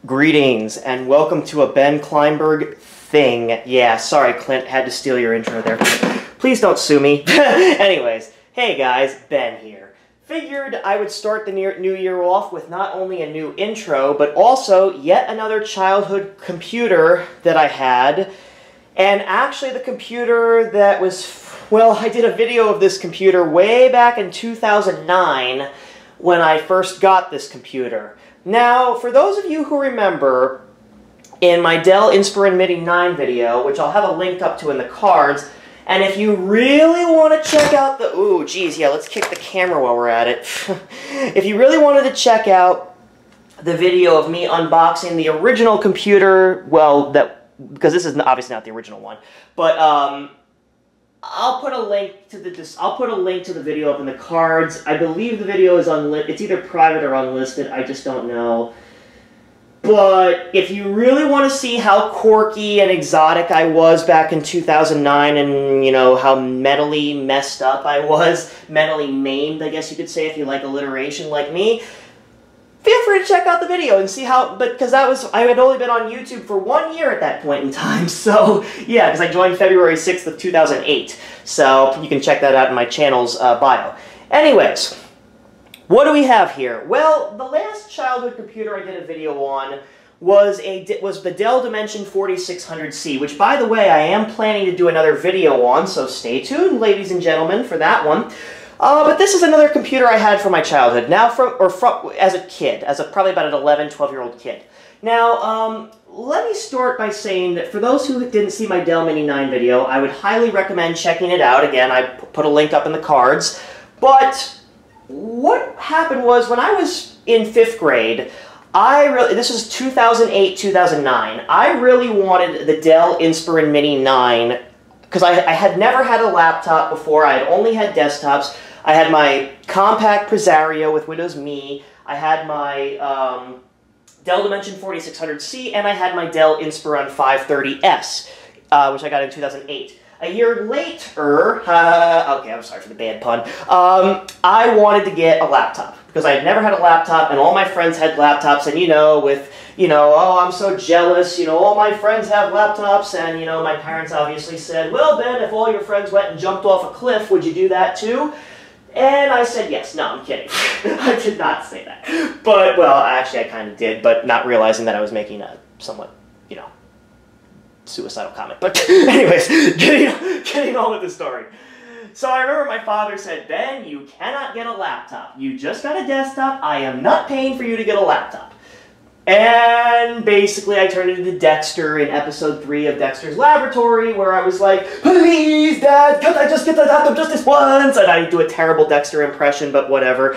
Greetings, and welcome to a Ben Kleinberg thing. Yeah, sorry, Clint, had to steal your intro there. Please don't sue me. Anyways, hey guys, Ben here. Figured I would start the new year off with not only a new intro, but also yet another childhood computer that I had. And actually the computer that was, well, I did a video of this computer way back in 2009 when I first got this computer. Now, for those of you who remember, in my Dell Inspiron Mini 9 video, which I'll have a link up to in the cards, and if you really want to check out the... Ooh, geez, yeah, let's kick the camera while we're at it. If you really wanted to check out the video of me unboxing the original computer, well, because this is obviously not the original one, but I'll put a link to the video up in the cards. I believe the video is unlisted. It's either private or unlisted. I just don't know. But if you really want to see how quirky and exotic I was back in 2009 and, you know, how mentally messed up I was, mentally maimed, I guess you could say, if you like alliteration like me, feel free to check out the video and see how, because I had only been on YouTube for 1 year at that point in time, so, yeah, because I joined February 6th of 2008, so you can check that out in my channel's bio. Anyways, what do we have here? Well, the last childhood computer I did a video on was the Dell Dimension 4600C, which, by the way, I am planning to do another video on, so stay tuned, ladies and gentlemen, for that one. But this is another computer I had from my childhood, now as a kid, probably about an 11, 12-year-old kid. Now, let me start by saying that for those who didn't see my Dell Mini 9 video, I would highly recommend checking it out. Again, I put a link up in the cards. But what happened was, when I was in 5th grade, this was 2008, 2009, I really wanted the Dell Inspiron Mini 9, because I had never had a laptop before. I had only had desktops. I had my compact Presario with Windows Me, I had my Dell Dimension 4600C, and I had my Dell Inspiron 530S, which I got in 2008. A year later, okay, I'm sorry for the bad pun, I wanted to get a laptop, because I had never had a laptop, and all my friends had laptops, and oh, I'm so jealous, all my friends have laptops, and, my parents obviously said, well, Ben, if all your friends went and jumped off a cliff, would you do that too? And I said yes. No, I'm kidding. I did not say that. But, well, actually I kind of did, but not realizing that I was making a somewhat, suicidal comment. But anyways, getting on with the story. So I remember my father said, Ben, you cannot get a laptop. You just got a desktop. I am not paying for you to get a laptop. And basically I turned into Dexter in episode 3 of Dexter's Laboratory, where I was like, please, Dad, could I just get the laptop just this once? And I do a terrible Dexter impression, but whatever.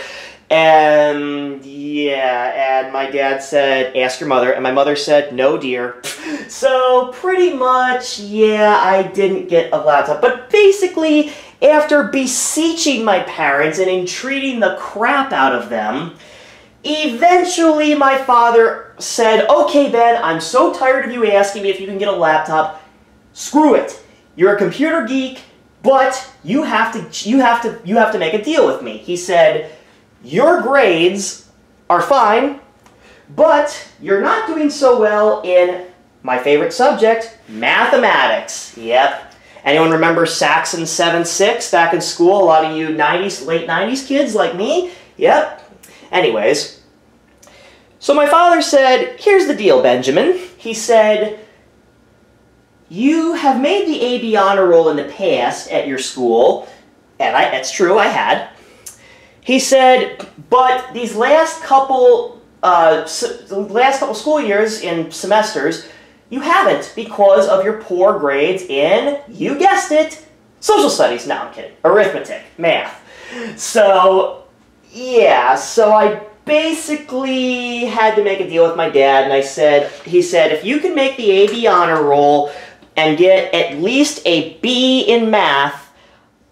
And yeah, and my dad said, ask your mother, and my mother said, no, dear. So pretty much, yeah, I didn't get a laptop. But basically, after beseeching my parents and entreating the crap out of them, eventually my father said, okay, Ben, I'm so tired of you asking me if you can get a laptop. Screw it. You're a computer geek, but you have to make a deal with me. He said, your grades are fine, but you're not doing so well in my favorite subject, mathematics. Yep. Anyone remember Saxon 7-6 back in school? A lot of you late 90s kids like me? Yep. Anyways, so my father said, here's the deal, Benjamin. He said, you have made the AB honor roll in the past at your school, and that's true, I had. He said, but these last couple school years in semesters, you haven't because of your poor grades in, you guessed it, social studies. No, I'm kidding. Arithmetic, math. So, yeah, so I basically had to make a deal with my dad, and he said, if you can make the AB honor roll and get at least a B in math,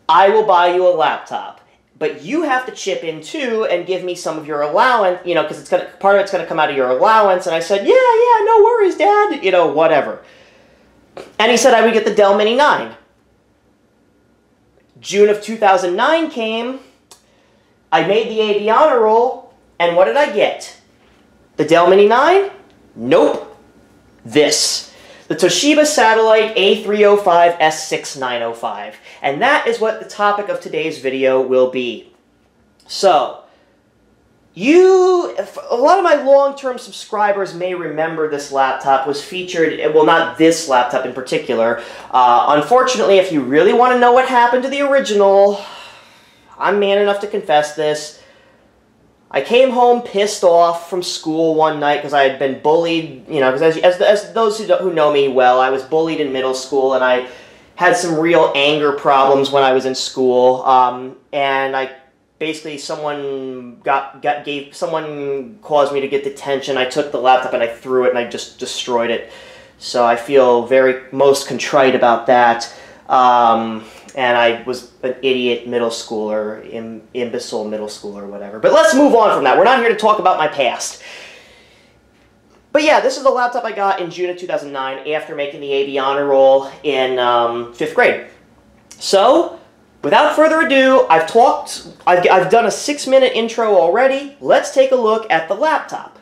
I will buy you a laptop. But you have to chip in too and give me some of your allowance, because part of it's going to come out of your allowance. And I said, yeah, no worries, Dad, whatever. And he said I would get the Dell Mini 9. June of 2009 came, I made the AB honor roll, and what did I get? The Dell Mini 9? Nope. This. The Toshiba Satellite A305S6905. And that is what the topic of today's video will be. So, a lot of my long-term subscribers may remember this laptop was featured, well, not this laptop in particular. Unfortunately, if you really want to know what happened to the original, I'm man enough to confess this. I came home pissed off from school one night because I had been bullied, you know, because as those who know me well, I was bullied in middle school, and I had some real anger problems when I was in school, and basically someone caused me to get detention. I took the laptop and I threw it and I just destroyed it. So I feel most contrite about that. And I was an idiot middle schooler, imbecile middle schooler, or whatever. But let's move on from that. We're not here to talk about my past. But yeah, this is the laptop I got in June of 2009 after making the AB honor roll in 5th grade. So, without further ado, I've done a 6-minute intro already. Let's take a look at the laptop.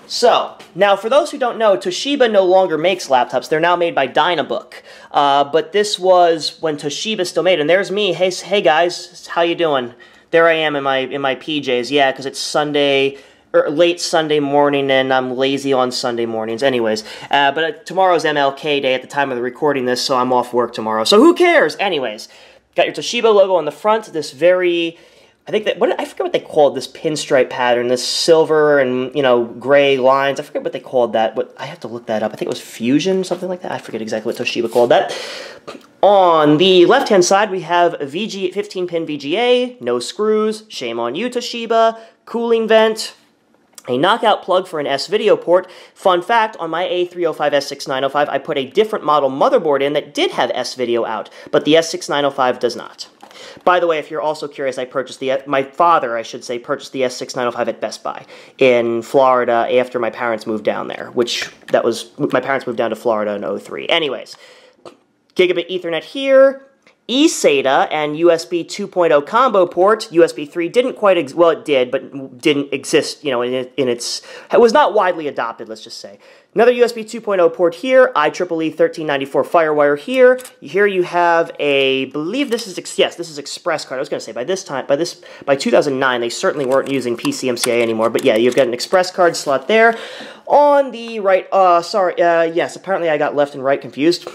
So, now for those who don't know, Toshiba no longer makes laptops. They're now made by Dynabook. But this was when Toshiba still made it. And there's me. Hey guys, how you doing? There I am in my PJs. Yeah, because it's Sunday, or late Sunday morning, and I'm lazy on Sunday mornings. Anyways, but tomorrow's MLK Day at the time of the recording this, so I'm off work tomorrow. So who cares? Anyways, got your Toshiba logo on the front. This very, I forget what they called this pinstripe pattern, this silver and, you know, gray lines. I forget what they called that, but I have to look that up. I think it was Fusion, something like that. I forget exactly what Toshiba called that. On the left-hand side, we have a 15-pin VGA, no screws, shame on you, Toshiba, cooling vent, a knockout plug for an S-video port. Fun fact, on my A305S6905, I put a different model motherboard in that did have S-video out, but the S6905 does not. By the way, if you're also curious, my father, I should say, purchased the S6905 at Best Buy in Florida after my parents moved down there, my parents moved down to Florida in 2003. Anyways, gigabit Ethernet here, eSATA and USB 2.0 combo port. USB 3 didn't quite, well, it did, but didn't exist, you know, it was not widely adopted, let's just say. Another USB 2.0 port here, IEEE 1394 FireWire here. Here you have believe this is, yes, this is Express card. I was going to say, by 2009, they certainly weren't using PCMCIA anymore, but yeah, you've got an Express card slot there. On the right, yes, apparently I got left and right confused.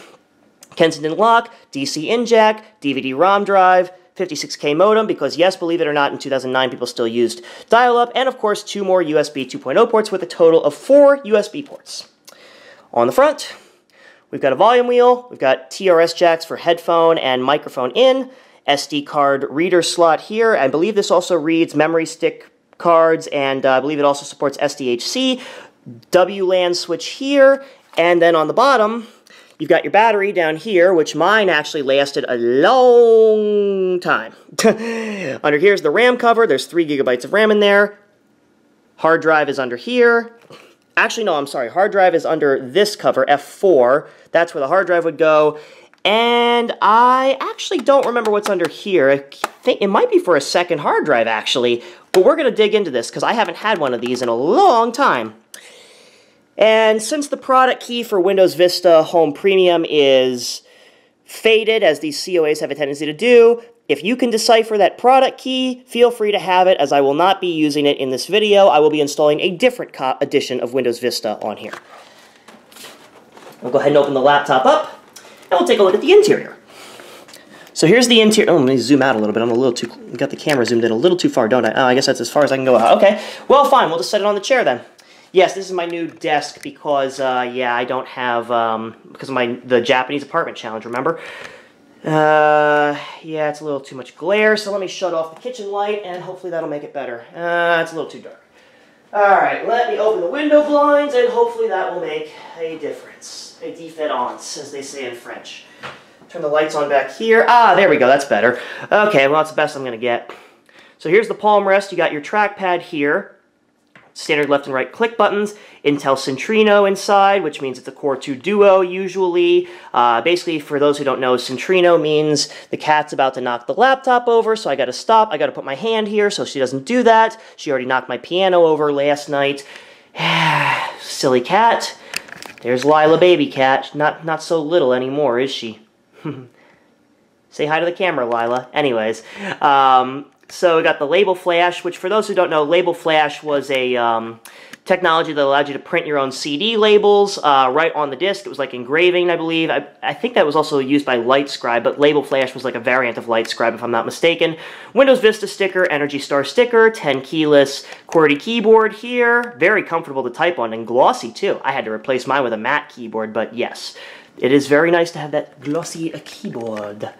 Kensington lock, DC in jack, DVD-ROM drive, 56K modem, because yes, believe it or not, in 2009 people still used dial-up, and of course 2 more USB 2.0 ports with a total of 4 USB ports. On the front, we've got a volume wheel, we've got TRS jacks for headphone and microphone in, SD card reader slot here. I believe this also reads memory stick cards, and I believe it also supports SDHC, WLAN switch here, and then on the bottom, you've got your battery down here, which mine actually lasted a long time. Under here is the RAM cover. There's 3 gigabytes of RAM in there. Hard drive is under here. Actually, no, I'm sorry. Hard drive is under this cover, F4. That's where the hard drive would go. And I actually don't remember what's under here. I think it might be for a second hard drive, actually. But we're going to dig into this because I haven't had one of these in a long time. And since the product key for Windows Vista Home Premium is faded, as these COAs have a tendency to do, if you can decipher that product key, feel free to have it, as I will not be using it in this video. I will be installing a different edition of Windows Vista on here. We'll go ahead and open the laptop up, and we'll take a look at the interior. So here's the interior. Oh, let me zoom out a little bit. Got the camera zoomed in a little too far, don't I? Oh, I guess that's as far as I can go out. Okay, well, fine. We'll just set it on the chair then. Yes, this is my new desk because, yeah, I don't have, because of the Japanese apartment challenge, remember? Yeah, it's a little too much glare, so let me shut off the kitchen light, and hopefully that'll make it better. It's a little too dark. Alright, let me open the window blinds, and hopefully that will make a difference. A différence, as they say in French. Turn the lights on back here. Ah, there we go, that's better. Okay, well, that's the best I'm going to get. So here's the palm rest. You got your trackpad here. Standard left and right click buttons, Intel Centrino inside, which means it's a Core 2 Duo usually. Basically, for those who don't know, Centrino means the cat's about to knock the laptop over, so I gotta stop. I gotta put my hand here so she doesn't do that. She already knocked my piano over last night. silly cat. There's Lila baby cat. Not so little anymore, is she? Say hi to the camera, Lila. Anyways, so we got the label flash, which for those who don't know, label flash was a technology that allowed you to print your own CD labels right on the disc. It was like engraving, I believe. I think that was also used by LightScribe, but label flash was like a variant of LightScribe, if I'm not mistaken. Windows Vista sticker, Energy Star sticker, 10 keyless QWERTY keyboard here. Very comfortable to type on and glossy too. I had to replace mine with a matte keyboard, but yes, it is very nice to have that glossy keyboard.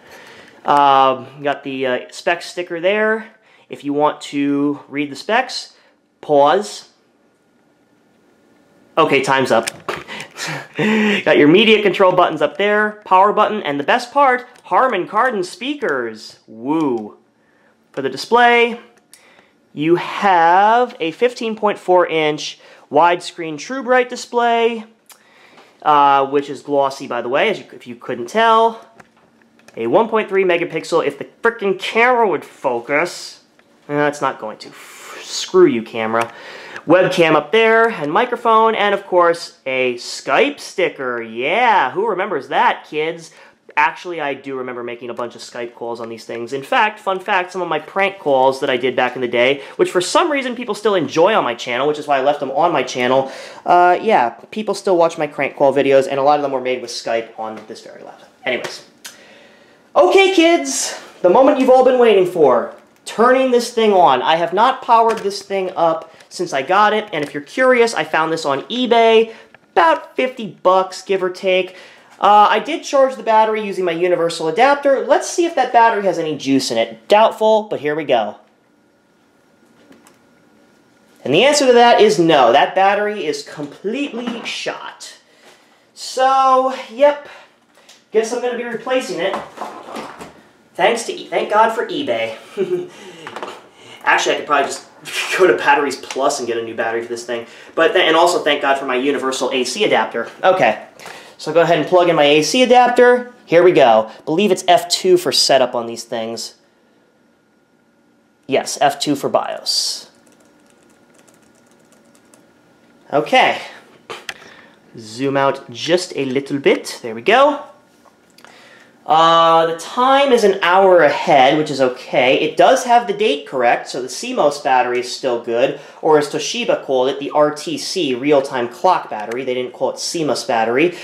Got the specs sticker there. If you want to read the specs, pause. Okay, time's up. Got your media control buttons up there, power button, and the best part, Harman Kardon speakers. Woo. For the display, you have a 15.4-inch widescreen True Bright display, which is glossy, by the way, if you couldn't tell. A 1.3 megapixel, if the frickin' camera would focus. It's not going to. Screw you, camera. Webcam up there, and microphone, and of course, a Skype sticker. Yeah, who remembers that, kids? Actually, I do remember making a bunch of Skype calls on these things. In fact, fun fact, some of my prank calls that I did back in the day, which for some reason people still enjoy on my channel, which is why I left them on my channel. Yeah, people still watch my crank call videos, and a lot of them were made with Skype on this very laptop. Anyways. Okay, kids, the moment you've all been waiting for. Turning this thing on. I have not powered this thing up since I got it, and if you're curious, I found this on eBay, about 50 bucks, give or take. I did charge the battery using my universal adapter. Let's see if that battery has any juice in it. Doubtful, but here we go. And the answer to that is no. That battery is completely shot. So, yep. Guess I'm going to be replacing it. Thank God for eBay. Actually, I could probably just go to Batteries Plus and get a new battery for this thing. And also thank God for my universal AC adapter. Okay, so go ahead and plug in my AC adapter. Here we go. Believe it's F2 for setup on these things. Yes, F2 for BIOS. Okay. Zoom out just a little bit. There we go. The time is an hour ahead, which is okay. It does have the date correct, so the CMOS battery is still good, or as Toshiba called it, the RTC, real-time clock battery. They didn't call it CMOS battery.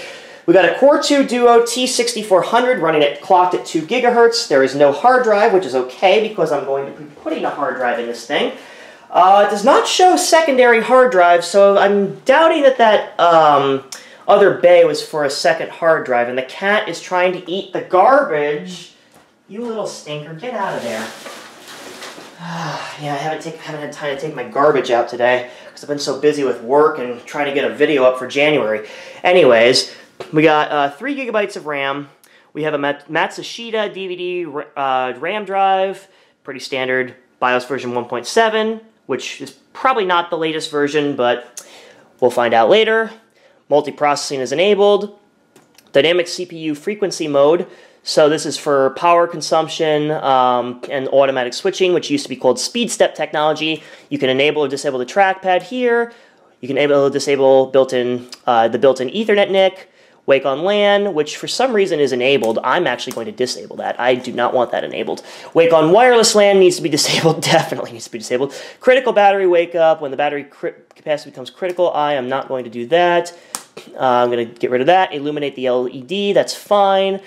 We got a Core 2 Duo T6400 running at clocked at 2 gigahertz. There is no hard drive, which is okay because I'm going to be putting a hard drive in this thing. It does not show secondary hard drive, so I'm doubting that other bay was for a second hard drive, and the cat is trying to eat the garbage. You little stinker, get out of there. Yeah, I haven't had time to take my garbage out today because I've been so busy with work and trying to get a video up for January. Anyways, we got 3 gigabytes of RAM. We have a Matsushita DVD RAM drive, pretty standard BIOS version 1.7, which is probably not the latest version, but we'll find out later. Multiprocessing is enabled. Dynamic CPU frequency mode. So this is for power consumption and automatic switching, which used to be called speed step technology. You can enable or disable the trackpad here. You can enable or disable the built-in Ethernet NIC. Wake on LAN, which for some reason is enabled. I'm actually going to disable that. I do not want that enabled. Wake on wireless LAN needs to be disabled. Definitely needs to be disabled. Critical battery wake up. When the battery capacity becomes critical, I am not going to do that. I'm going to get rid of that. Illuminate the LED. That's fine.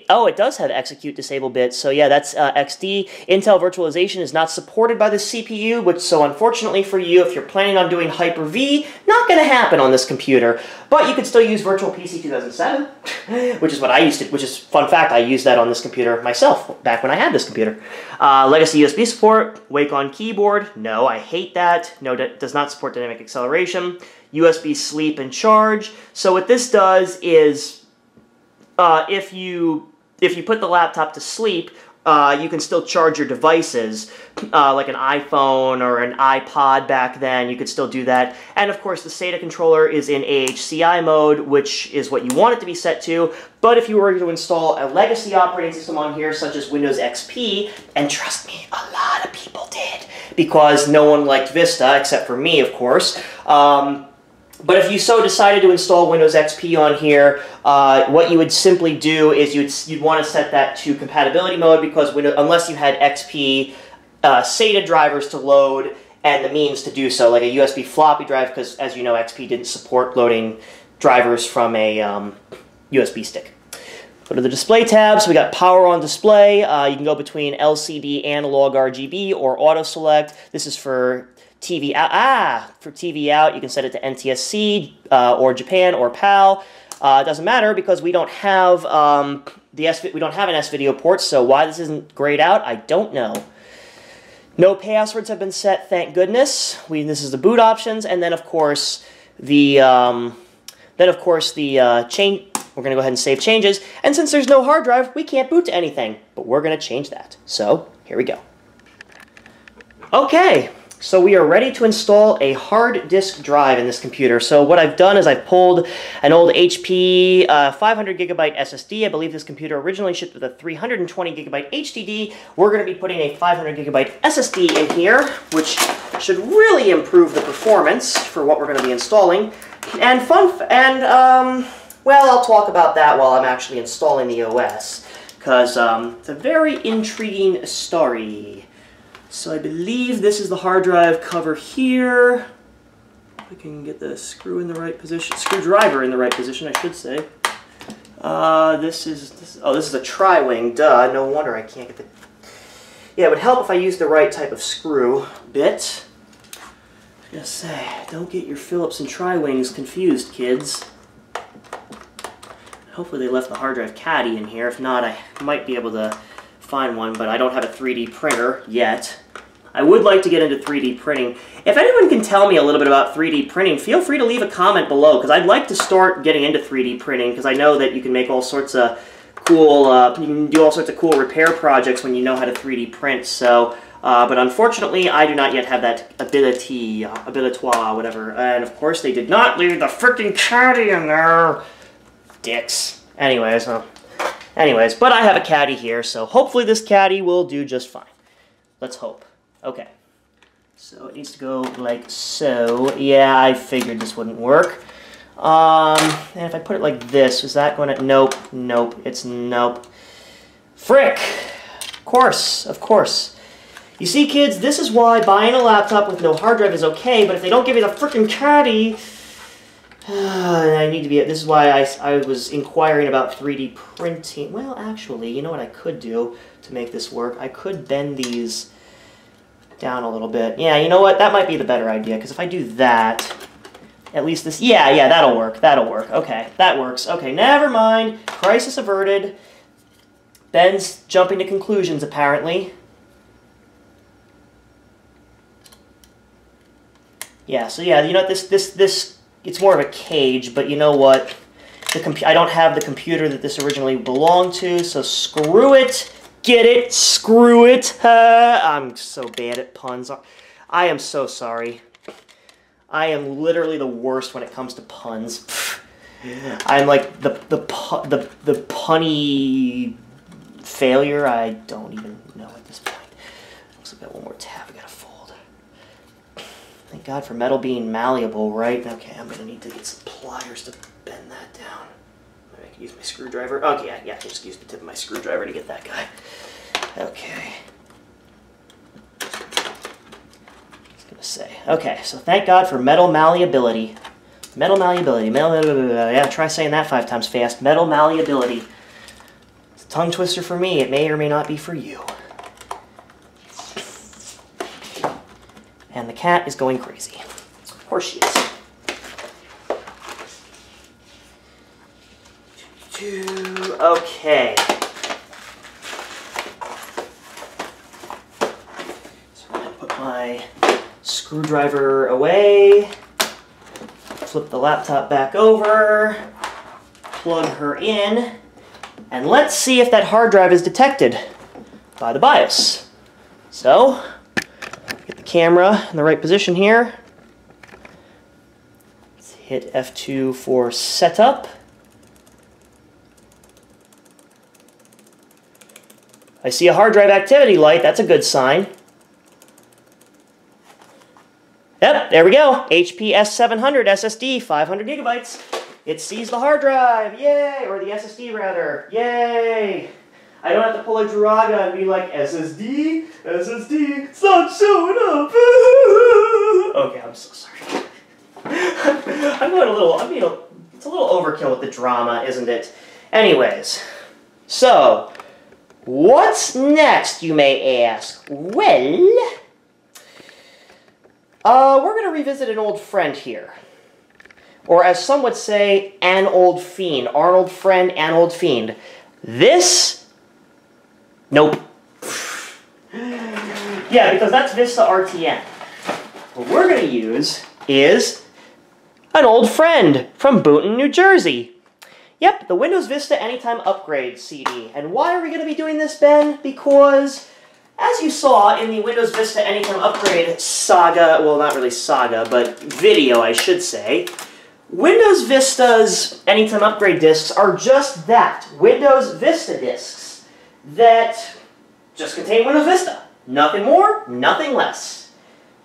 Oh, it does have execute disable bits, so yeah, that's XD. Intel virtualization is not supported by the CPU, which, so unfortunately for you, if you're planning on doing Hyper-V, not going to happen on this computer. But you can still use Virtual PC 2007, which is what I used to, which is, fun fact, I used that on this computer myself, back when I had this computer. Legacy USB support, Wake on keyboard, no, I hate that. No, it does not support dynamic acceleration. USB sleep and charge. So what this does is, if you put the laptop to sleep, you can still charge your devices, like an iPhone or an iPod back then. You could still do that. And of course, the SATA controller is in AHCI mode, which is what you want it to be set to. But if you were to install a legacy operating system on here, such as Windows XP, and trust me, a lot of people did, because no one liked Vista, except for me, of course, But if you so decided to install Windows XP on here, what you would simply do is you'd want to set that to compatibility mode, because unless you had XP SATA drivers to load and the means to do so, like a USB floppy drive, because as you know, XP didn't support loading drivers from a USB stick. Go to the display tab, so we got power on display. You can go between LCD, analog, RGB, or auto select. This is for TV out. For TV out, you can set it to NTSC or Japan or PAL. It doesn't matter because we don't have we don't have an S-video port. So why this isn't grayed out, I don't know. No passwords have been set, thank goodness. This is the boot options, and then of course the change. We're going to go ahead and save changes, and since there's no hard drive, we can't boot to anything, but we're going to change that. So here we go. Okay. So we are ready to install a hard disk drive in this computer. So what I've done is I've pulled an old HP 500 gigabyte SSD. I believe this computer originally shipped with a 320 gigabyte HDD. We're going to be putting a 500 gigabyte SSD in here, which should really improve the performance for what we're going to be installing. And well, I'll talk about that while I'm actually installing the OS, because it's a very intriguing story. So I believe this is the hard drive cover here. I can get the screwdriver in the right position, I should say. This is a tri-wing, duh, no wonder I can't get the... Yeah, it would help if I used the right type of screw bit. I was gonna say, don't get your Phillips and tri-wings confused, kids. Hopefully they left the hard drive caddy in here. If not, I might be able to find one, but I don't have a 3D printer yet. I would like to get into 3D printing. If anyone can tell me a little bit about 3D printing, feel free to leave a comment below, because I'd like to start getting into 3D printing, because I know that you can make all sorts of cool, you can do all sorts of cool repair projects when you know how to 3D print. So, but unfortunately, I do not yet have that ability, whatever. And of course, they did not leave the freaking caddy in there. Dicks. Anyways, but I have a caddy here, so hopefully this caddy will do just fine. Let's hope. Okay. So it needs to go like so. Yeah, I figured this wouldn't work. And if I put it like this, is that going to... Nope, nope, it's nope. Frick! Of course. You see, kids, this is why buying a laptop with no hard drive is okay, but if they don't give you the frickin' caddy... this is why I was inquiring about 3D printing. Well, actually, you know what I could do to make this work? I could bend these down a little bit. Yeah, you know what? That might be the better idea, because if I do that, at least this... Yeah, that'll work. That'll work. Okay, that works. Okay, never mind. Crisis averted. Ben's jumping to conclusions, apparently. Yeah, so yeah, you know what? This it's more of a cage, but you know what? I don't have the computer that this originally belonged to, so screw it. Get it? Screw it. I'm so bad at puns. I am so sorry. I am literally the worst when it comes to puns. I'm like the punny failure. I don't even know at this point. Looks like I got one more tab I gotta fold. Thank God for metal being malleable, right? Okay, I'm gonna need to get some pliers to bend that down. Maybe I can use my screwdriver. Okay, yeah, I can just use the tip of my screwdriver to get that guy. Okay. Say. Okay, so thank God for metal malleability. Metal malleability. Yeah, try saying that 5 times fast. Metal malleability. It's a tongue twister for me. It may or may not be for you. And the cat is going crazy. Of course she is. Okay. So I'm going to put my screwdriver away, flip the laptop back over, plug her in, and let's see if that hard drive is detected by the BIOS. So, get the camera in the right position here. Let's hit F2 for setup. I see a hard drive activity light. That's a good sign. Yep, Yep, there we go. HP S700 SSD, 500 gigabytes. It sees the hard drive, yay! Or the SSD rather, yay! I don't have to pull a Draga and be like, SSD, SSD, stop showing up! Okay, I'm so sorry. I'm going a little, it's a little overkill with the drama, isn't it? Anyways, so, what's next, you may ask? Well, we're going to revisit an old friend here. Or as some would say, an old fiend. Arnold friend, an old fiend. This? Nope. Yeah, because that's Vista RTN. What we're going to use is an old friend from Boonton, New Jersey. Yep, the Windows Vista Anytime Upgrade CD. And why are we going to be doing this, Ben? Because, as you saw in the Windows Vista Anytime Upgrade saga, well, not really saga, but video, I should say, Windows Vista's Anytime Upgrade disks are just that, Windows Vista disks that just contain Windows Vista. Nothing more, nothing less.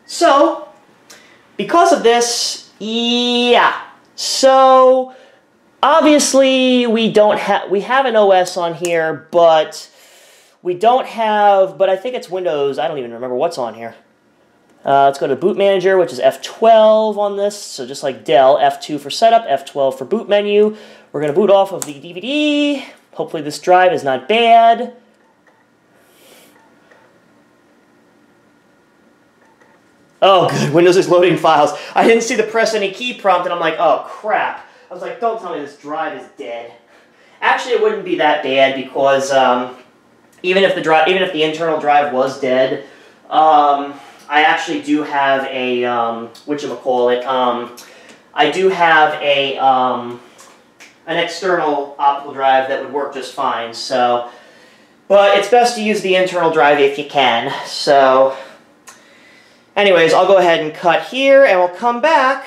So, because of this, yeah. So, obviously, we have an OS on here, but we don't have, but I think it's Windows, I don't even remember what's on here. Let's go to Boot Manager, which is F12 on this, so just like Dell, F2 for setup, F12 for boot menu. We're going to boot off of the DVD. Hopefully this drive is not bad. Oh, good. Windows is loading files. I didn't see the press any key prompt, and I'm like, oh, crap. I was like, don't tell me this drive is dead. Actually, it wouldn't be that bad because even if the internal drive was dead, I actually do have a whatchamacallit. I do have a an external optical drive that would work just fine. So, but it's best to use the internal drive if you can. So, anyways, I'll go ahead and cut here, and we'll come back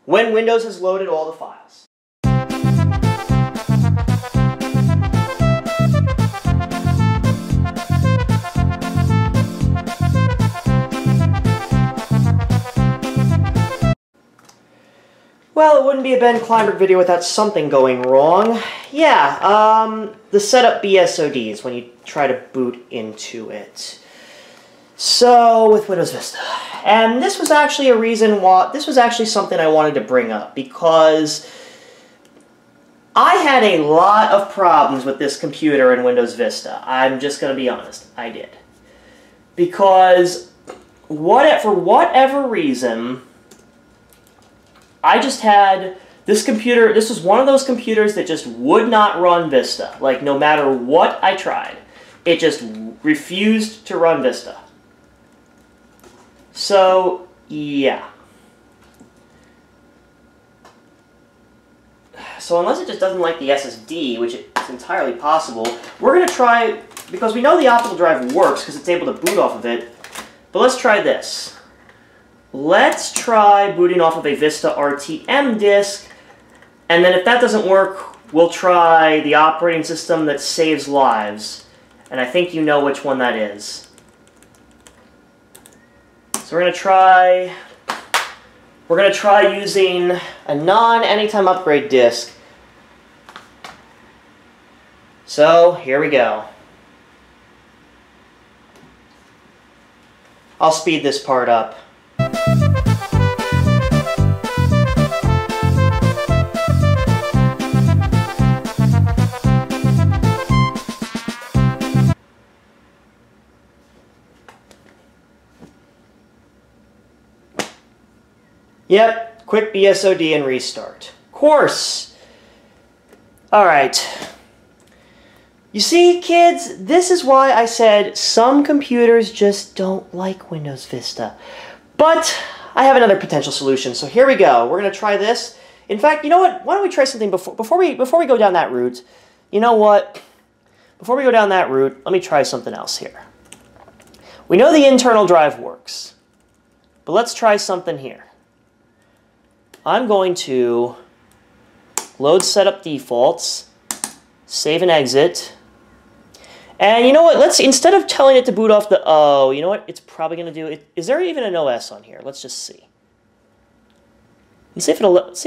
when Windows has loaded all the files. Well, it wouldn't be a Ben Kleinberg video without something going wrong. Yeah, the setup BSODs when you try to boot into it. So, with Windows Vista. And this was actually a reason why, this was actually something I wanted to bring up, because I had a lot of problems with this computer in Windows Vista. I'm just going to be honest, I did. Because, for whatever reason, I just had this computer, this was one of those computers that just would not run Vista. Like, no matter what I tried, it just refused to run Vista. So, yeah. So unless it just doesn't like the SSD, which is entirely possible, we're going to try, because we know the optical drive works because it's able to boot off of it, but let's try this. Let's try booting off of a Vista RTM disk, and then if that doesn't work, we'll try the operating system that saves lives. And I think you know which one that is. So we're going to try using a non-Anytime Upgrade disk. So, here we go. I'll speed this part up. Yep, quick BSOD and restart. Of course! Alright. You see, kids, this is why I said some computers just don't like Windows Vista. But I have another potential solution, so here we go. We're going to try this. In fact, you know what? Why don't we try something before we go down that route? You know what? Before we go down that route, let me try something else here. We know the internal drive works, but let's try something here. I'm going to load setup defaults, save and exit, And you know what? Let's, instead of telling it to boot off the, oh, you know what? It's probably going to do it. Is there even an OS on here? Let's just see. Let's see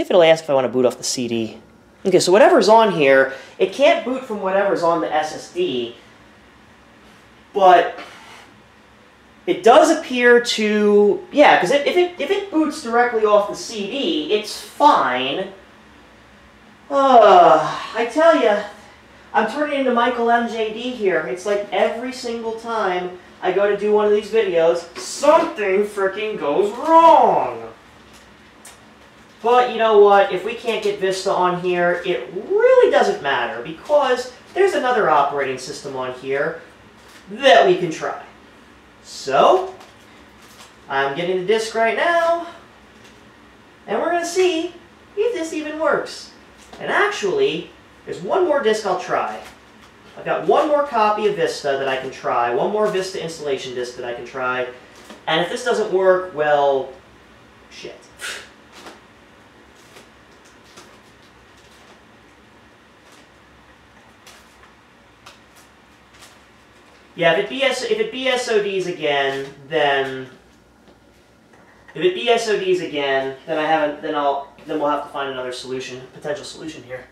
if it'll ask if I want to boot off the CD. Okay, so whatever's on here, it can't boot from whatever's on the SSD, but it does appear to, yeah, because if it boots directly off the CD, it's fine. I tell you, I'm turning into Michael MJD here. It's like every single time I go to do one of these videos, something freaking goes wrong. But you know what? If we can't get Vista on here, it really doesn't matter because there's another operating system on here that we can try. So, I'm getting the disk right now, and we're going to see if this even works. And actually, there's one more disk I'll try. I've got one more copy of Vista that I can try, one more Vista installation disk that I can try, and if this doesn't work, well, shit. Yeah, if it BSODs again, then we'll have to find another solution, potential solution here.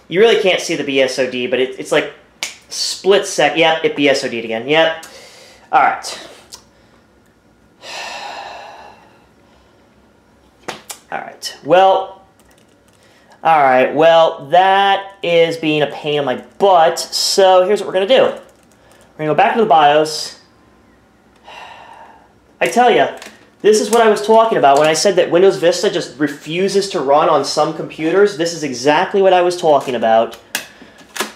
You really can't see the BSOD, but it's like split sec. Yep, it BSOD'd again. Yep. All right. All right, well, that is being a pain in my butt, so here's what we're going to do. We're going to go back to the BIOS. I tell you, this is what I was talking about when I said that Windows Vista just refuses to run on some computers. This is exactly what I was talking about.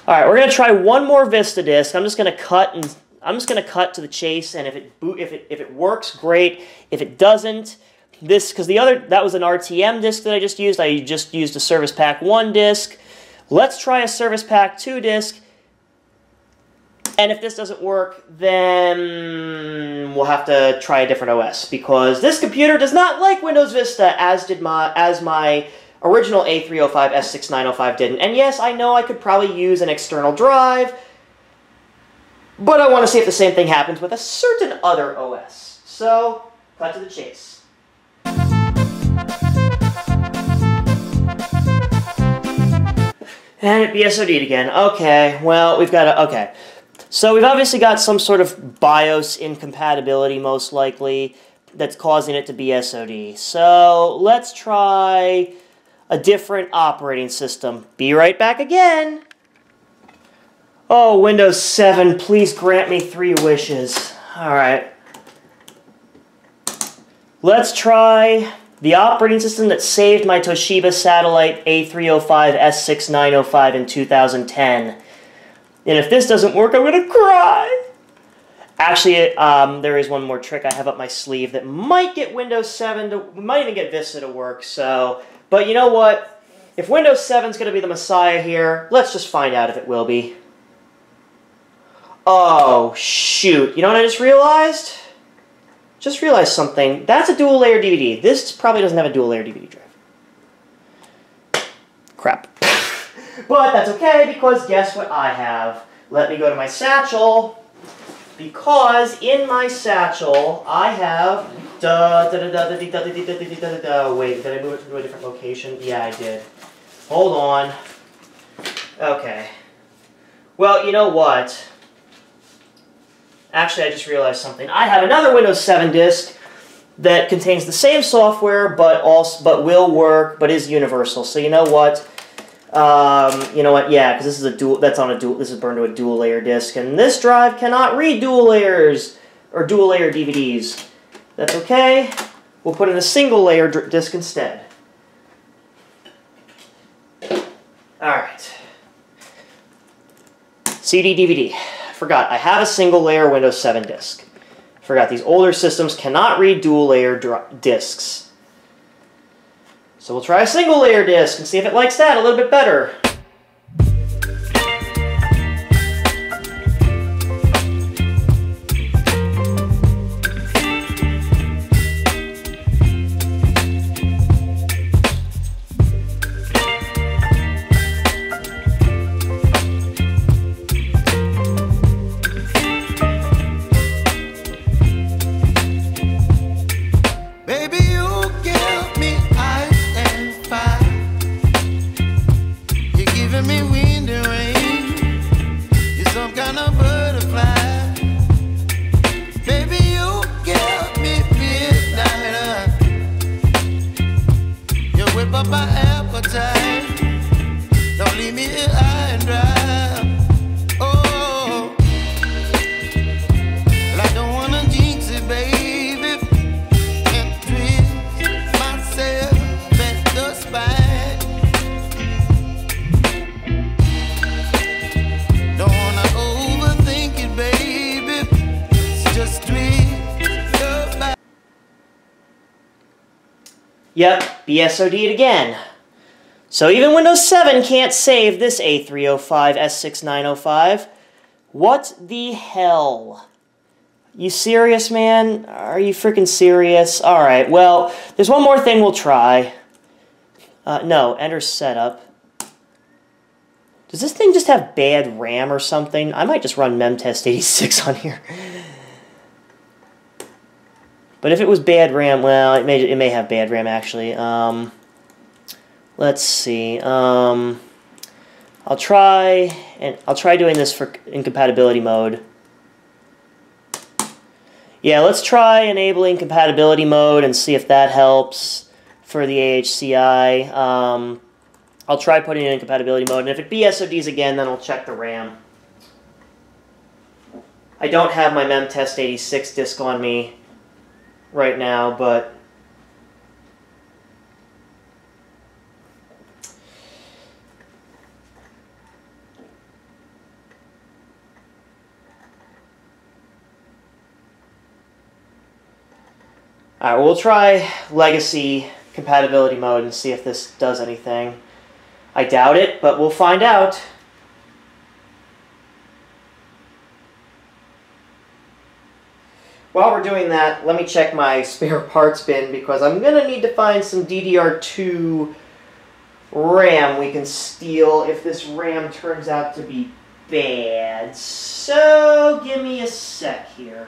All right, we're going to try one more Vista disk. I'm just going to cut to the chase, and if it works, great. If it doesn't, because that was an RTM disk that I just used a Service Pack 1 disk. Let's try a Service Pack 2 disk. And if this doesn't work, then we'll have to try a different OS, because this computer does not like Windows Vista as my original A305 S6905 didn't. And yes, I know I could probably use an external drive, but I want to see if the same thing happens with a certain other OS. So, cut to the chase. And it BSOD'd again. Okay, well, we've got to, okay. So we've obviously got some sort of BIOS incompatibility, most likely, that's causing it to BSOD. So let's try a different operating system. Be right back again. Oh, Windows 7, please grant me 3 wishes. All right. Let's try the operating system that saved my Toshiba satellite A305 S6905 in 2010. And if this doesn't work, I'm going to cry. Actually, there is one more trick I have up my sleeve that might get Windows 7 to, might even get Vista to work. So, but you know what? If Windows 7 is going to be the messiah here, let's just find out if it will be. Oh, shoot. You know what I just realized? Just realized something. That's a dual-layer DVD. This probably doesn't have a dual-layer DVD drive. Crap. But that's okay, because guess what I have? Let me go to my satchel, because in my satchel I have... Wait, did I move it to a different location? Yeah, I did. Hold on. Okay. Well, you know what? Actually, I just realized something. I have another Windows 7 disk that contains the same software, but will work, but is universal. So you know what? Yeah, because this is a dual. That's on a dual. This is burned to a dual layer disk, and this drive cannot read dual layers or dual layer DVDs. That's okay. We'll put in a single layer disk instead. All right. CD DVD. Forgot, I have a single layer Windows 7 disk. Forgot, these older systems cannot read dual layer disks. So we'll try a single layer disk and see if it likes that a little bit better. up my appetite. Don't leave me here high and dry. Oh, well, I don't wanna jinx it, baby. Can't twist myself at the spine. Don't wanna overthink it, baby. It's just twist your back. Yep, BSOD'd again. So even Windows 7 can't save this A305 S6905. What the hell? You serious, man? Are you freaking serious? Alright, well, there's one more thing we'll try. No, enter setup. Does this thing just have bad RAM or something? I might just run memtest86 on here. But if it was bad RAM, well, it may have bad RAM actually. Let's see. I'll try doing this for incompatibility mode. Yeah, let's try enabling compatibility mode and see if that helps for the AHCI. I'll try putting it in compatibility mode, and if it BSODs again, then I'll check the RAM. I don't have my memtest86 disk on me right now, but alright, we'll try legacy compatibility mode and see if this does anything. I doubt it, but we'll find out. While we're doing that, let me check my spare parts bin because I'm going to need to find some DDR2 RAM we can steal if this RAM turns out to be bad. So, give me a sec here.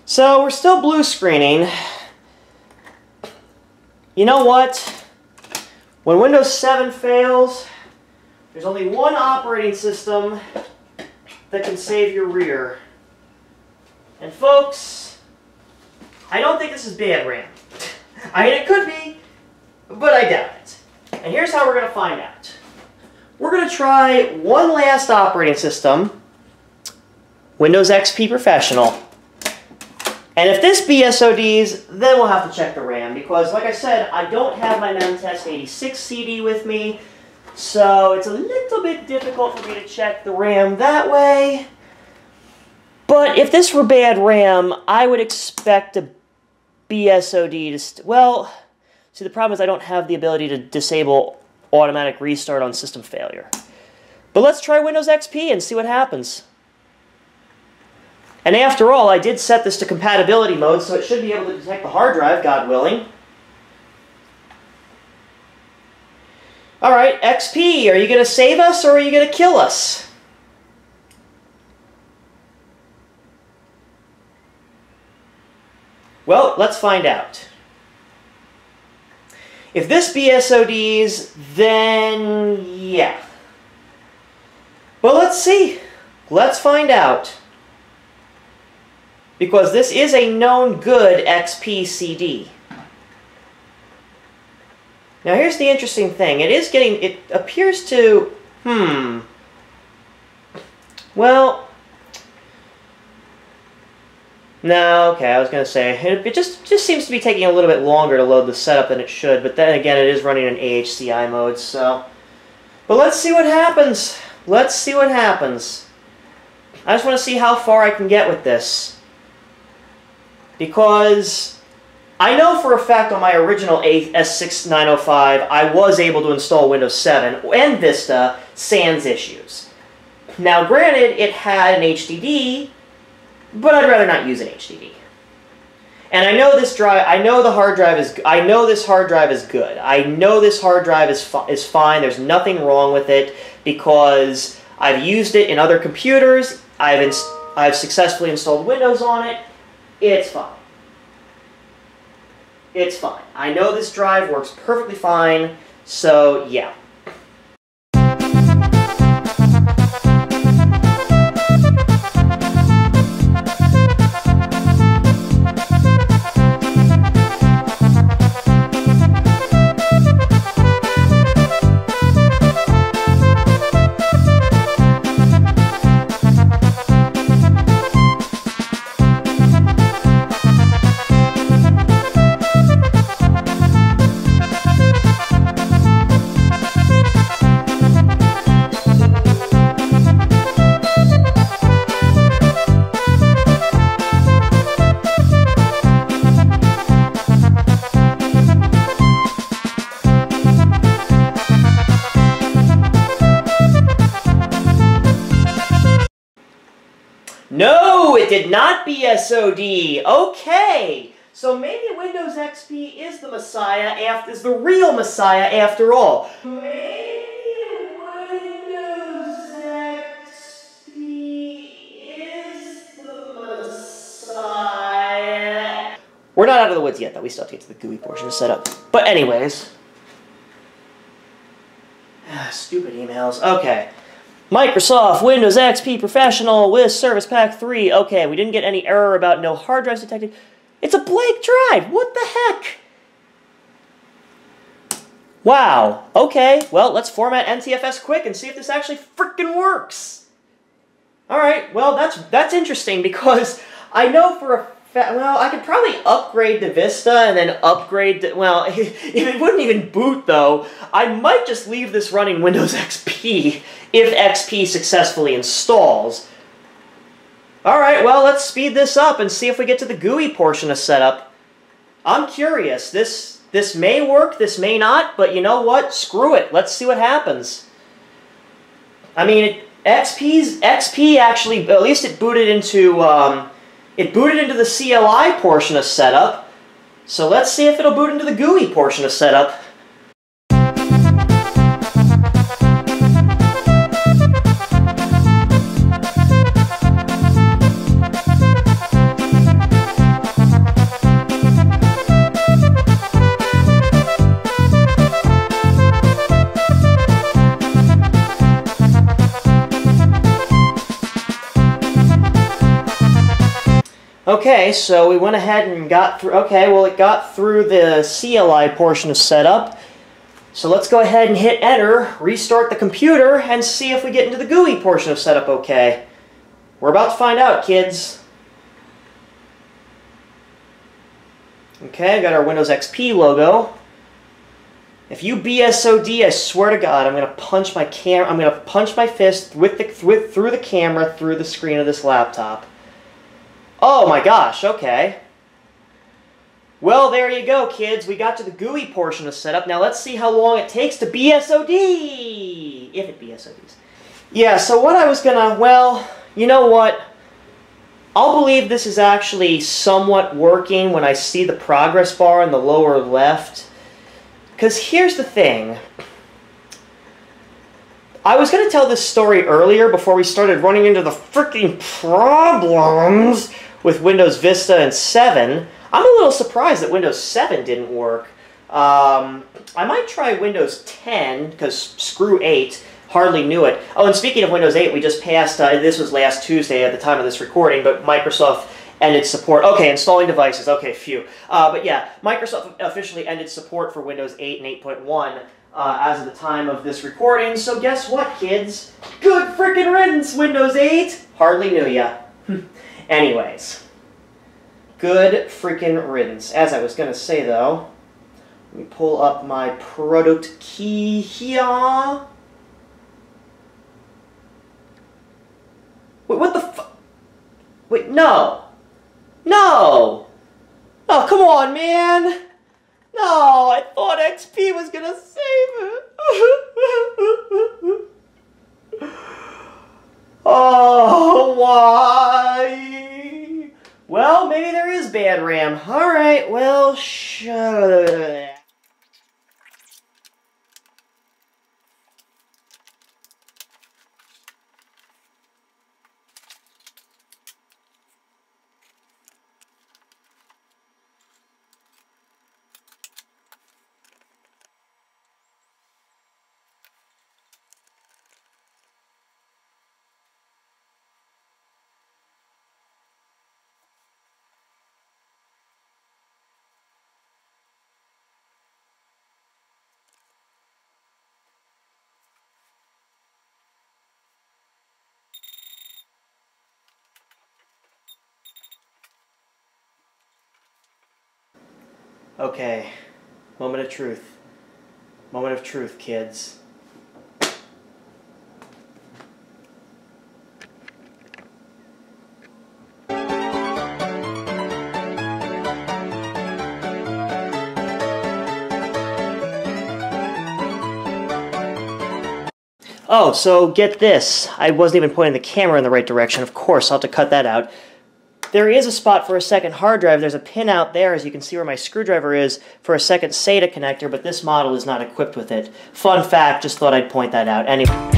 So, we're still blue screening. You know what? When Windows 7 fails, there's only one operating system that can save your rear. And folks, I don't think this is bad RAM. I mean, it could be, but I doubt it. And here's how we're going to find out. We're going to try one last operating system, Windows XP Professional. And if this BSODs, then we'll have to check the RAM, because like I said, I don't have my memtest86 CD with me, so it's a little bit difficult for me to check the RAM that way. But if this were bad RAM, I would expect a BSOD to... well, see, the problem is I don't have the ability to disable automatic restart on system failure. But let's try Windows XP and see what happens. And after all, I did set this to compatibility mode, so it should be able to detect the hard drive, God willing. Alright, XP, are you going to save us or are you going to kill us? Well, let's find out. If this BSODs, then yeah. Well, let's see. Let's find out. Because this is a known good XP CD. Now here's the interesting thing. It appears to, well, no, okay, I was going to say, it just seems to be taking a little bit longer to load the setup than it should, but then again, it is running in AHCI mode, so. But let's see what happens. Let's see what happens. I just want to see how far I can get with this. Because I know for a fact on my original S6905, I was able to install Windows 7 and Vista sans issues. Now, granted, it had an HDD, but I'd rather not use an HDD. And I know this drive. I know the hard drive is. I know this hard drive is good. I know this hard drive is fine. There's nothing wrong with it because I've used it in other computers. I've successfully installed Windows on it. It's fine. It's fine. I know this drive works perfectly fine, so yeah. No, it did not BSOD. Okay, so maybe Windows XP is the Messiah, is the real Messiah after all. Maybe Windows XP is the Messiah. We're not out of the woods yet, though. We still have to get to the GUI portion to set up. But anyways. Stupid emails. Okay. Microsoft Windows XP Professional with Service Pack 3. Okay, we didn't get any error about no hard drives detected. It's a blank drive! What the heck? Wow. Okay, well, let's format NTFS quick and see if this actually frickin' works. Alright, well, that's interesting because I know for a fact, well, I could probably upgrade to Vista and then upgrade to, well, if it wouldn't even boot, though, I might just leave this running Windows XP if XP successfully installs. Alright, well, let's speed this up and see if we get to the GUI portion of setup. I'm curious. This may work, this may not, but you know what? Screw it. Let's see what happens. I mean, XP actually, at least it booted into the CLI portion of setup. So let's see if it'll boot into the GUI portion of setup. Okay, so we went ahead and got through, okay, well it got through the CLI portion of setup. So let's go ahead and hit enter, restart the computer, and see if we get into the GUI portion of setup okay. We're about to find out, kids. Okay, got our Windows XP logo. If you BSOD, I swear to God, I'm gonna punch my fist through the camera, through the screen of this laptop. Oh my gosh, okay. Well, there you go, kids. We got to the GUI portion of setup. Now let's see how long it takes to BSOD! If it BSODs. Yeah, so what I was gonna, well, you know what? I'll believe this is actually somewhat working when I see the progress bar in the lower left. Because here's the thing. I was going to tell this story earlier before we started running into the freaking problems with Windows Vista and 7. I'm a little surprised that Windows 7 didn't work. I might try Windows 10, because screw 8. Hardly knew it. Oh, and speaking of Windows 8, we just passed, this was last Tuesday at the time of this recording, but Microsoft ended support. Okay, installing devices. Okay, phew. But yeah, Microsoft officially ended support for Windows 8 and 8.1 as of the time of this recording. So guess what, kids? Good frickin' riddance, Windows 8! Hardly knew ya. Anyways. Good frickin' riddance. As I was gonna say, though, let me pull up my product key here. Wait, what the fu- Wait, no! No! Oh, come on, man! No, I thought XP was gonna save it! Oh, why? Well, maybe there is bad RAM. Alright, well, shut. Okay. Moment of truth. Moment of truth, kids. Oh, so get this. I wasn't even pointing the camera in the right direction. Of course, I'll have to cut that out. There is a spot for a second hard drive. There's a pin out there, as you can see where my screwdriver is, for a second SATA connector, but this model is not equipped with it. Fun fact, just thought I'd point that out. Anyway.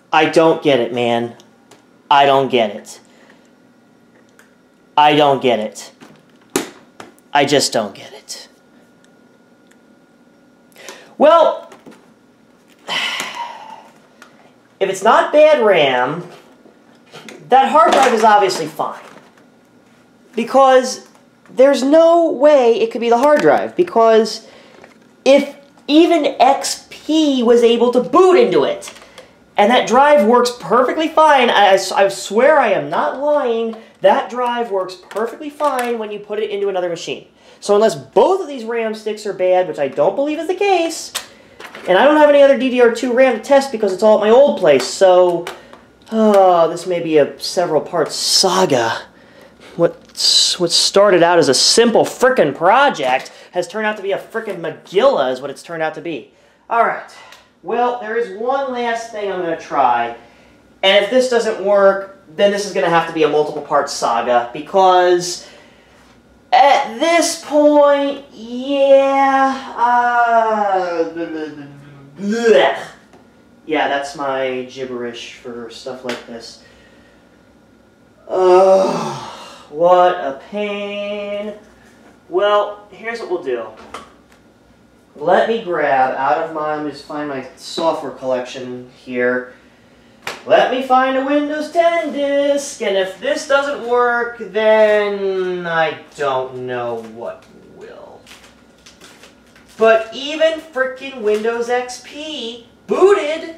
I don't get it, man. I don't get it. I don't get it. I just don't get it. Well, if it's not bad RAM, that hard drive is obviously fine. Because there's no way it could be the hard drive. Because if even XP was able to boot into it, and that drive works perfectly fine. I swear I am not lying. That drive works perfectly fine when you put it into another machine. So unless both of these RAM sticks are bad, which I don't believe is the case, and I don't have any other DDR2 RAM to test because it's all at my old place, so this may be a several parts saga. What started out as a simple frickin' project has turned out to be a frickin' Megillah is what it's turned out to be. Alright. Well, there is one last thing I'm going to try, and if this doesn't work, then this is going to have to be a multiple-part saga, because at this point, yeah, yeah, that's my gibberish for stuff like this. Oh, what a pain. Well, here's what we'll do. Let me grab out of my, let me just find my software collection here. Let me find a Windows 10 disk, and if this doesn't work, then I don't know what will. But even frickin' Windows XP booted,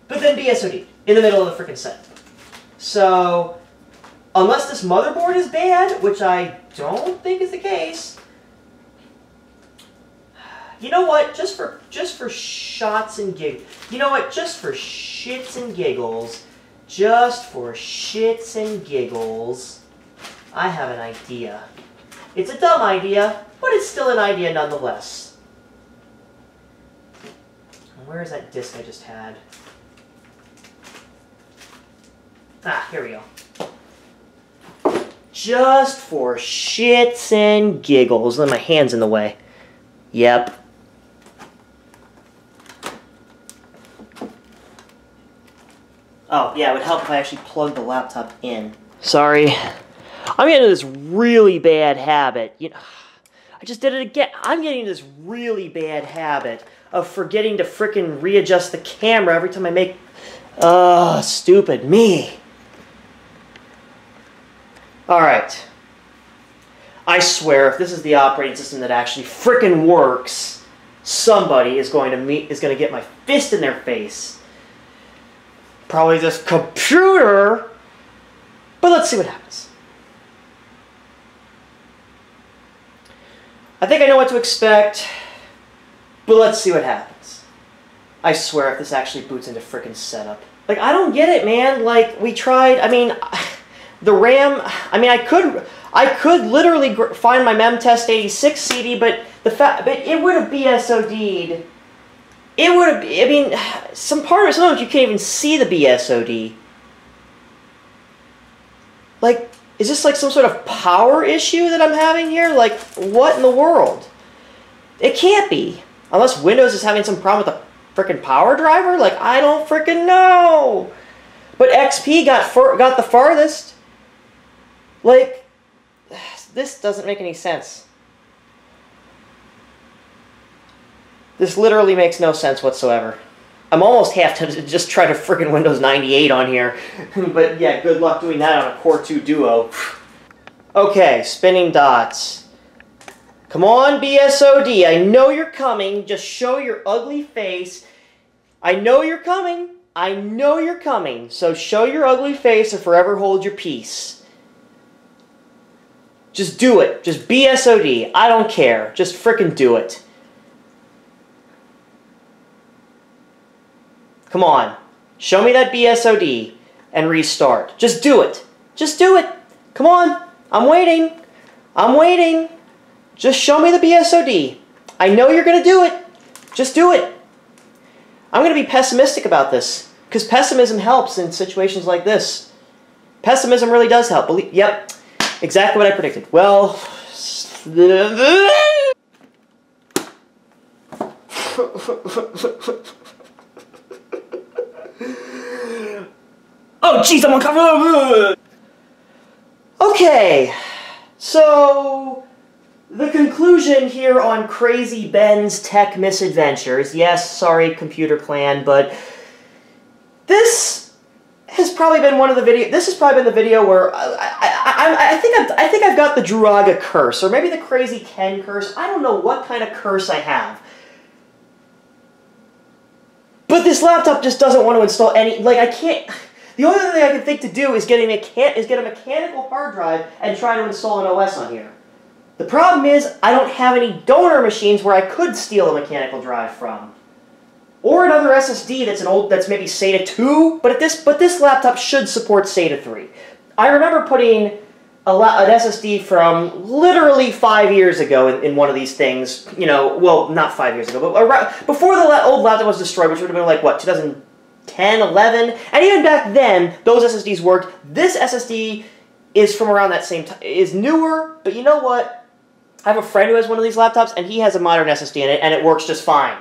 but then BSOD'd in the middle of the frickin' set. So, unless this motherboard is bad, which I don't think is the case, you know what? Just for shots and giggles. You know what? Just for shits and giggles. Just for shits and giggles. I have an idea. It's a dumb idea, but it's still an idea nonetheless. Where is that disc I just had? Ah, here we go. Just for shits and giggles. Let my hand's in the way. Yep. Oh, yeah, it would help if I actually plugged the laptop in. Sorry. I'm getting into this really bad habit. You know, I just did it again. I'm getting into this really bad habit of forgetting to frickin' readjust the camera every time I make... stupid me. Alright. I swear, if this is the operating system that actually frickin' works, somebody is going to get my fist in their face. Probably this computer, but let's see what happens. I think I know what to expect, but let's see what happens. I swear if this actually boots into frickin' setup. Like, I don't get it, man. Like, we tried, I mean, the RAM, I mean, I could literally find my MemTest 86 CD, but it would have BSOD'd. It would have, I mean, sometimes you can't even see the BSOD. Like, Is this like some sort of power issue that I'm having here? Like, what in the world? It can't be. Unless Windows is having some problem with the frickin' power driver? Like, I don't frickin' know. But XP got the farthest. Like, this doesn't make any sense. This literally makes no sense whatsoever. I'm almost half tempted to just try to frickin' Windows 98 on here. But yeah, good luck doing that on a Core 2 Duo. Okay, spinning dots. Come on, BSOD. I know you're coming. Just show your ugly face. I know you're coming. I know you're coming. So show your ugly face or forever hold your peace. Just do it. Just BSOD. I don't care. Just frickin' do it. Come on. Show me that BSOD and restart. Just do it. Just do it. Come on. I'm waiting. I'm waiting. Just show me the BSOD. I know you're going to do it. Just do it. I'm going to be pessimistic about this because pessimism helps in situations like this. Pessimism really does help. Yep. Exactly what I predicted. Well... Oh, jeez, I'm uncomfortable! Okay, so... the conclusion here on Crazy Ben's tech misadventures. Yes, sorry, computer clan, but... this has probably been one of the video. This has probably been the video where I think I've got the Druaga curse, or maybe the Crazy Ken curse. I don't know what kind of curse I have. But this laptop just doesn't want to install any. Like, I can't. The only thing I can think to do is get a mechanical hard drive and try to install an OS on here. The problem is I don't have any donor machines where I could steal a mechanical drive from. Or another SSD that's maybe SATA 2, but this laptop should support SATA 3. I remember putting an SSD from literally 5 years ago in one of these things. You know, well, not 5 years ago, but before the old laptop was destroyed, which would have been like, what, 2010, 11? And even back then, those SSDs worked. This SSD is from around that same time, is newer, but you know what? I have a friend who has one of these laptops, and he has a modern SSD in it, and it works just fine.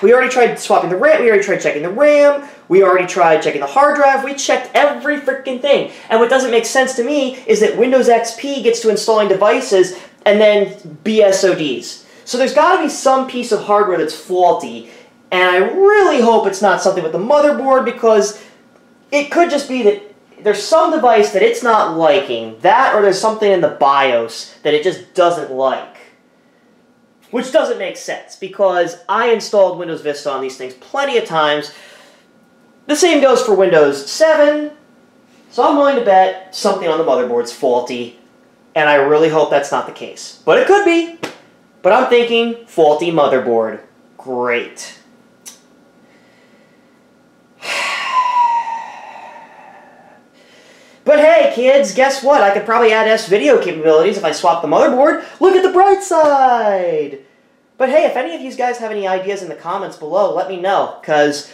We already tried swapping the RAM, we already tried checking the RAM, we already tried checking the hard drive, we checked every freaking thing. And what doesn't make sense to me is that Windows XP gets to installing devices and then BSODs. So there's got to be some piece of hardware that's faulty, and I really hope it's not something with the motherboard, because it could just be that there's some device that it's not liking, that or there's something in the BIOS that it just doesn't like. Which doesn't make sense, because I installed Windows Vista on these things plenty of times. The same goes for Windows 7, so I'm willing to bet something on the motherboard's faulty, and I really hope that's not the case. But it could be. But I'm thinking faulty motherboard. Great. But hey, kids, guess what? I could probably add S-video capabilities if I swap the motherboard. Look at the bright side! But hey, if any of you guys have any ideas in the comments below, let me know, because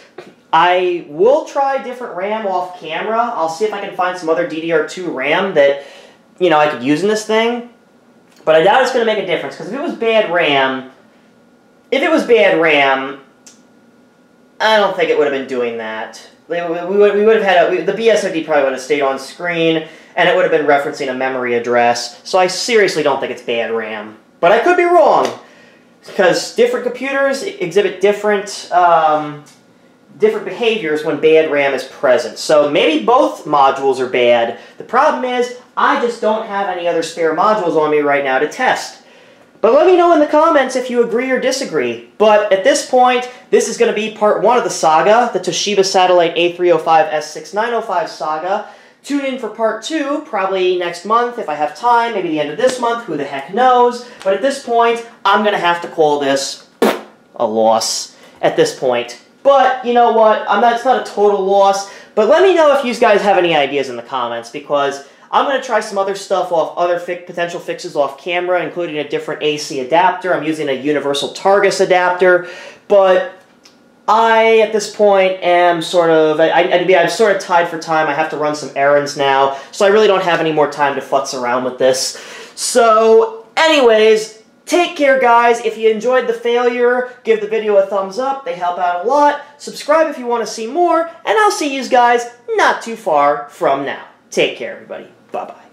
I will try different RAM off camera. I'll see if I can find some other DDR2 RAM that, you know, I could use in this thing. But I doubt it's going to make a difference, because if it was bad RAM, I don't think it would have been doing that. We would have had the BSOD probably would have stayed on screen, and it would have been referencing a memory address. So I seriously don't think it's bad RAM. But I could be wrong, because different computers exhibit different behaviors when bad RAM is present. So maybe both modules are bad. The problem is, I just don't have any other spare modules on me right now to test. But let me know in the comments if you agree or disagree. But at this point, this is going to be part 1 of the saga, the Toshiba Satellite A305S6905 saga. Tune in for part 2, probably next month if I have time, maybe the end of this month, who the heck knows. But at this point, I'm going to have to call this a loss at this point. But you know what? It's not a total loss. But let me know if you guys have any ideas in the comments, because I'm going to try some other stuff off, other potential fixes off camera, including a different AC adapter. I'm using a universal Targus adapter. But I, at this point, am sort of, I'm sort of tied for time. I have to run some errands now, so I really don't have any more time to futz around with this. So, anyways, take care, guys. If you enjoyed the failure, give the video a thumbs up. They help out a lot. Subscribe if you want to see more, and I'll see you guys not too far from now. Take care, everybody. Bye-bye.